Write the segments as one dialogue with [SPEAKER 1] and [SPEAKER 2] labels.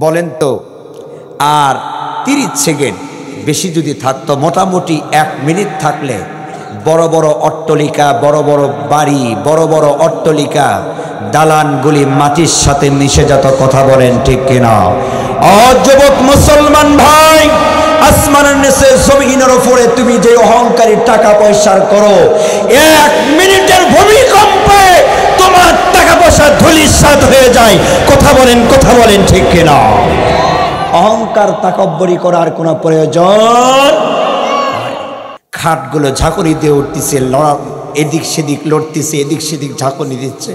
[SPEAKER 1] বলেন তো আর 30 সেকেন্ড বেশি যদি থাকতো, মোটামুটি 1 মিনিট থাকলে বড় বড় অট্টালিকা, বড় বড় বাড়ি, বড় বড় অট্টালিকা, দালানগুলি মাটির সাথে মিশে যেত। কথা বলেন ঠিক কিনা? যুবক মুসলমান ভাই, আসমানের নিচে জমিনের উপরে তুমি যে অহংকারী টাকা পয়সার করো, 1 মিনিটের ভূমিকম্পে তোমার টাকা পয়সা ধূলিসাৎ হয়ে যায়। কথা বলেন ঠিক কিনা? অহংকার তাকব্বরি করার কোনো প্রয়োজন। খাটগুলো ঝাঁকুনি দিয়ে উঠতেছে, এদিক সেদিক লড়তেছে, এদিক সেদিক ঝাঁকুনি দিচ্ছে।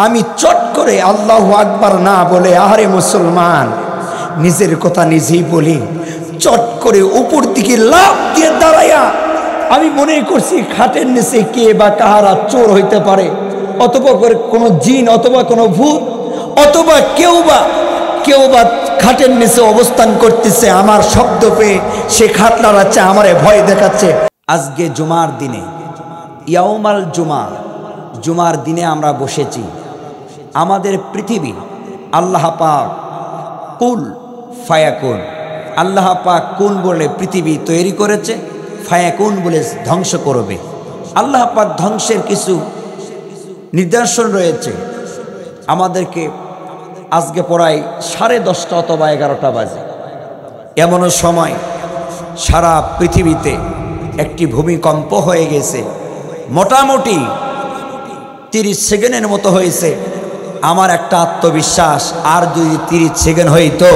[SPEAKER 1] আমি চট করে আল্লাহু আকবার না বলে, আরে মুসলমান, নিজের কথা নিজেই বলি, চট করে উপর দিকে লাফ দিয়ে দাঁড়াইয়া আমি মনে করছি খাটের নিচে কে বা কাহারা চোর হইতে পারে, অথবা কোনো জিন, অথবা কোনো ভূত, অথবা কেউ বা খাটের নিচে অবস্থান করতেছে। আমার শব্দ পেয়ে সে খাট নাড়াচ্ছে, আমারে ভয় দেখাচ্ছে। আজকে জুমার দিনে, ইয়াউমাল জুমার দিনে আমরা বসেছি। আমাদের পৃথিবী আল্লাহ পাক কুল ফায়াকুন, আল্লাহ পাক কুন বলে পৃথিবী তৈরি করেছে, ফায়াকুন বলে ধ্বংস করবে। আল্লাহ পাক ধ্বংসের কিছু নিদর্শন রয়েছে। আমাদেরকে আজকে প্রায় 10:30 অথবা 11টা বাজে, এমনও সময় সারা পৃথিবীতে একটি ভূমিকম্প হয়ে গেছে, মোটামুটি 30 সেকেন্ডের মতো হয়েছে। আমার একটা আত্মবিশ্বাস, আর যদি 30 সেকেন্ড হইতো,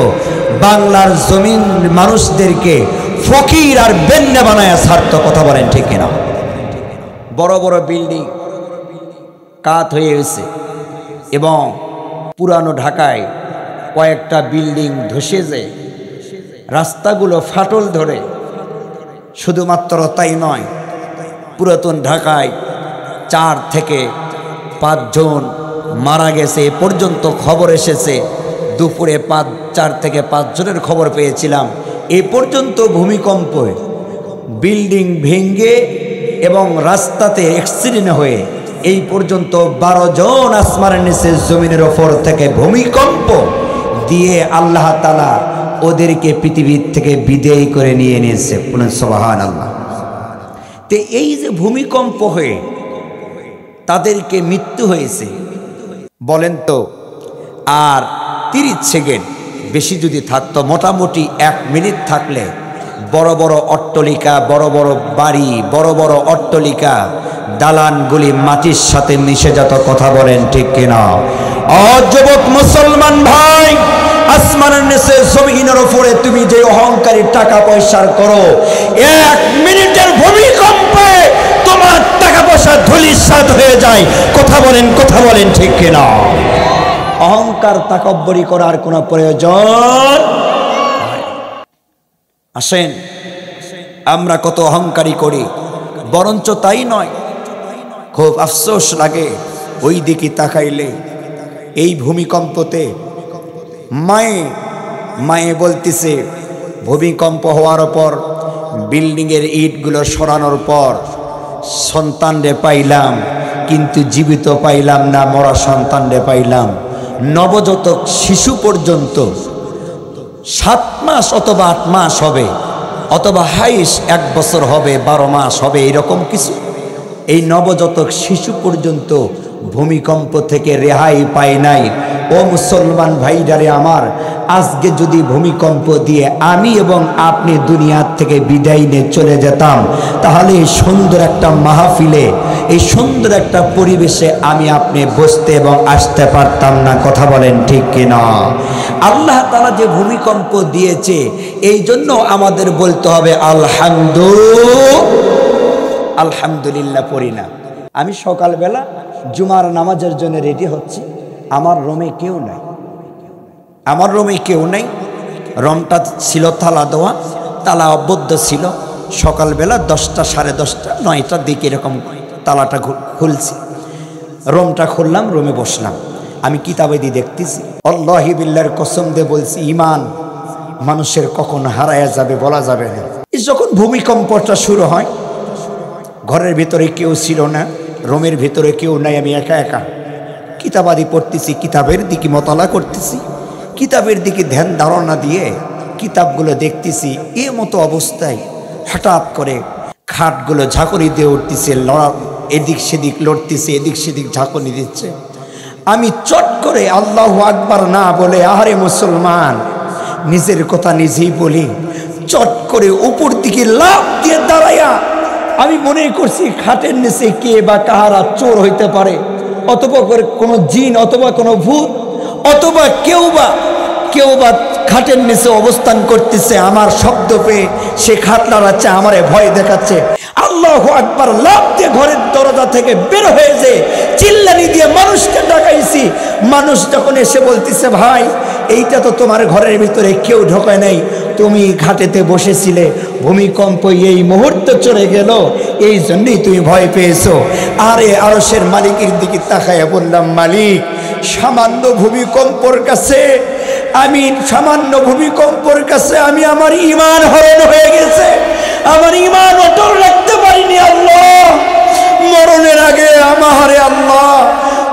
[SPEAKER 1] বাংলার জমিন মানুষদেরকে ফকির আর বেন্যা বানায় ছাড়ত। কথা বলেন ঠিক কিনা? বড় বড় বিল্ডিং কাত হয়ে গেছে, এবং পুরানো ঢাকায় কয়েকটা বিল্ডিং ধসে যায়, রাস্তাগুলো ফাটল ধরে। শুধুমাত্র তাই নয়, পুরাতন ঢাকায় 4 থেকে 5 জন মারা গেছে এ পর্যন্ত খবর এসেছে। দুপুরে 4 থেকে 5 জনের খবর পেয়েছিলাম। এ পর্যন্ত ভূমিকম্পে বিল্ডিং ভেঙে এবং রাস্তাতে অ্যাক্সিডেন্ট হয়ে এই পর্যন্ত 12 জন আসমানের নিচে জমিনের ওপর থেকে ভূমিকম্প দিয়ে আল্লাহ তাআলা ওদেরকে পৃথিবীর থেকে বিদায় করে নিয়ে নিয়েছে। সুবহানাল্লাহ। তো এই যে ভূমিকম্প হয়ে তাদেরকে মৃত্যু হয়েছে, বলেন তো আর 30 সেকেন্ড বেশি যদি থাকতো, মোটামুটি 1 মিনিট থাকলে বড় বড় অট্টালিকা, বড় বড় বাড়ি, বড় বড় অট্টালিকা, দালানগুলি মাটির সাথে মিশে যেত। কথা বলেন ঠিক কিনা? যুবক মুসলমান ভাই, আসমানের নিচে জমিনের উপরে তুমি যে অহংকারী টাকা পয়সার করো, 1 মিনিটের ভূমিকম্পে তোমার টাকা পয়সা ধূলিসাৎ হয়ে যায়। কথা বলেন ঠিক কিনা? অহংকার তাকব্বরি করার কোনো প্রয়োজন। আসেন, আমরা কত অহংকারী করি। বরঞ্চ তাই নয়, খুব আফসোস লাগে ওই দিকে তাকাইলে। এই ভূমিকম্পতে মায়ে বলতেছে, ভূমিকম্প হওয়ার পর বিল্ডিংয়ের ইটগুলো সরানোর পর সন্তানরে পাইলাম, কিন্তু জীবিত পাইলাম না, মরা সন্তানরে পাইলাম। নবজাতক শিশু পর্যন্ত 7 মাস অথবা 8 মাস হবে, অথবা হাইস 1 বছর হবে, 12 মাস হবে, এরকম কিছু। এই নবজাতক শিশু পর্যন্ত ভূমিকম্প থেকে রেহাই পায় নাই। ও মুসলমান ভাইরারে আমার, আজকে যদি ভূমিকম্প দিয়ে আমি এবং আপনি দুনিয়ার থেকে বিদায় নিয়ে চলে যেতাম, তাহলে এই সুন্দর একটা মাহফিলে, এই সুন্দর একটা পরিবেশে আমি আপনি বসতে এবং আসতে পারতাম না। কথা বলেন ঠিক কিনা? আল্লাহ তাআলা যে ভূমিকম্প দিয়েছে, এই জন্য আমাদের বলতে হবে আলহামদুলিল্লাহ। পড়ি না। আমি সকালবেলা জুমার নামাজের জন্য রেডি হচ্ছি, আমার রুমে কেউ নাই। রুমটা ছিল তালা দেওয়া, তালা অবদ্ধ ছিল। সকালবেলা 10টা, 10:30, 9টার দিকে এরকম তালাটা খুলছি। রুমটা খুললাম, রুমে বসলাম। আমি কিতাবে দিয়ে দেখতেছি, আল্লাহি বিল্লাহর কসম দিয়ে বলছি, ঈমান মানুষের কখন হারায়া যাবে বলা যাবে না। যখন ভূমিকম্পটা শুরু হয়, ঘরের ভিতরে কেউ ছিল না, রুমের ভিতরে কেউ নাই, আমি একা কিতাবাদি পড়তেছি, কিতাবের দিকে মতলা করতেছি। কিতাবের দিকে ধ্যান ধারণা দিয়ে কিতাবগুলো দেখতেছি, এ মতো অবস্থায় হঠাৎ করে খাটগুলো ঝাঁকুনি দিয়ে উঠতেছে, এদিক সেদিক লড়তেছে, এদিক সেদিক ঝাঁকুনি দিচ্ছে। আমি চট করে আল্লাহু আকবার না বলে, আহারে মুসলমান, নিজের কথা নিজেই বলি, চট করে উপর দিকে লাফ দিয়ে দাঁড়াইয়া আমি মনে করছি খাটের নিচে কে বা কাহারা চোর হইতে পারে, অথবা কোনো জিন, অথবা কোনো ভূত, অথবা কেউ বা খাটের নিচে অবস্থান করতেছে। আমার শব্দ পেয়ে সে খাট নাড়াচ্ছে, আমারে ভয় দেখাচ্ছে। আল্লাহু আকবার লাফ দিয়ে ঘরের দরজা থেকে বের হয়েছে, চিল্লানি দিয়ে মানুষকে ডাকাইছি। মানুষ যখন এসে বলতেছে, ভাই এইটা তো তোমার ঘরের ভিতরে কেউ ঢোকায় নাই, তুমি ঘাটেতে বসেছিলে, ভূমিকম্প এই মুহূর্তে চলে গেল, এই জন্যই তুমি ভয় পেয়েছো। আরে আরশের মালিকের দিকে তাকাইয়া বললাম, মালিক, সামান্য ভূমিকম্পর কাছে আমি আমার ঈমান হরণ হয়ে গেছে, আমার ঈমান অটল রাখতে পারিনি। আল্লাহ, মরণের আগে আমারে আল্লাহ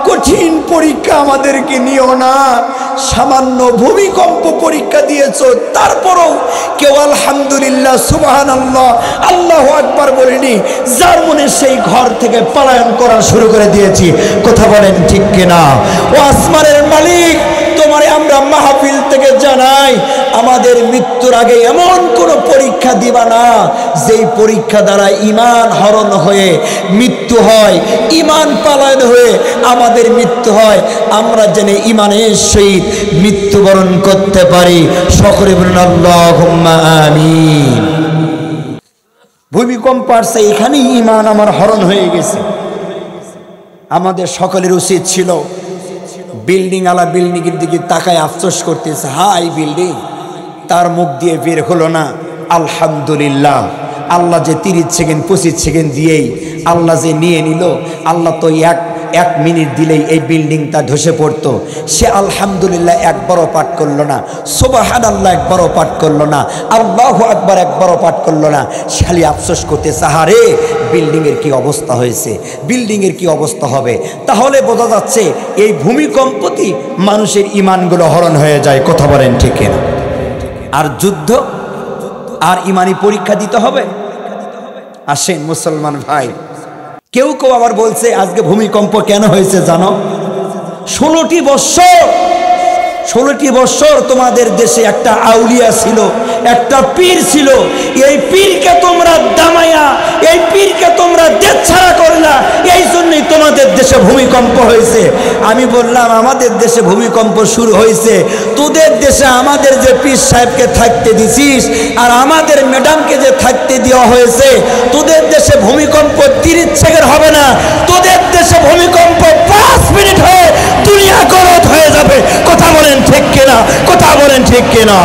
[SPEAKER 1] কঠিন পরীক্ষা আমাদেরকে নিও না। সামান্য ভূমিকম্প পরীক্ষা দিয়েছো, তারপরও কেউ আলহামদুলিল্লাহ, সুবহানাল্লাহ, আল্লাহু আকবার বলিনি, যার মনে সেই ঘর থেকে পলায়ন করা শুরু করে দিয়েছি। কথা বলেন ঠিক কিনা? ও আসমানের মালিক, তোমারে আমরা মাহফিল থেকে জানাই, আমাদের মৃত্যুর আগে এমন কোনো পরীক্ষা দিবা না যেই পরীক্ষা দ্বারা ঈমান হরণ হয়ে মৃত্যু হয়, ঈমান পালায়ন হয়ে আমাদের মৃত্যু হয়। আমরা জেনে ঈমানের সহিত মৃত্যুবরণ করতে পারি। সকলে বলুন আল্লাহুম্মা আমিন। ভূমিকম্প আসছে, এখানেই ঈমান আমার হরণ হয়ে গেছে। আমাদের সকলের উচিত ছিল বিল্ডিং আলা বিল্ডিংয়ের দিকে তাকায় আফসোস করতেছে, হাই বিল্ডিং, তার মুখ দিয়ে বের হলো না আলহামদুলিল্লাহ। আল্লাহ যে 30 সেকেন্ড 25 সেকেন্ড দিয়েই আল্লাহ যে নিয়ে নিল, আল্লাহ তো এক মিনিট দিলেই এই বিল্ডিংটা ধসে পড়তো। সে আলহামদুলিল্লাহ একবারও পাঠ করলো না, সুবহানাল্লাহ একবারও পাঠ করলো না, আল্লাহু আকবার একবারও পাঠ করলো না। খালি আফসোস করতে, সাহারে বিল্ডিংয়ের কি অবস্থা হয়েছে, বিল্ডিংয়ের কি অবস্থা হবে। তাহলে বোঝা যাচ্ছে এই ভূমিকম্পতি মানুষের ঈমানগুলো হরণ হয়ে যায়। কথা বলেন ঠিক না? আর যুদ্ধ আর ঈমানি পরীক্ষা দিতে হবে। আসেন মুসলমান ভাই, কেউ আবার বলছে আজকে ভূমিকম্প কেন হয়েছে জানো? 16টি বছর তোমাদের দেশে একটা আউলিয়া ছিল, একটা পীর ছিল। এই পীরকে তোমরা দামাইয়া, এই পীরকে তোমরা দেশছাড়া করলা, এই জন্যই তোমাদের দেশে ভূমিকম্প হয়েছে। আমি বললাম, আমাদের দেশে ভূমিকম্প শুরু হয়েছে, তোদের দেশে আমাদের যে পীর সাহেবকে থাকতে দিছিস আর আমাদের ম্যাডামকে যে থাকতে দেওয়া হয়েছে, তোদের দেশে ভূমিকম্প 30 সেকেন্ড হবে না, তোদের দেশে ভূমিকম্প 5 মিনিট হয়ে দুনিয়া গরদ হয়ে যাবে। কথা বলেন ঠিক কিনা? কথা বলেন ঠিক কিনা?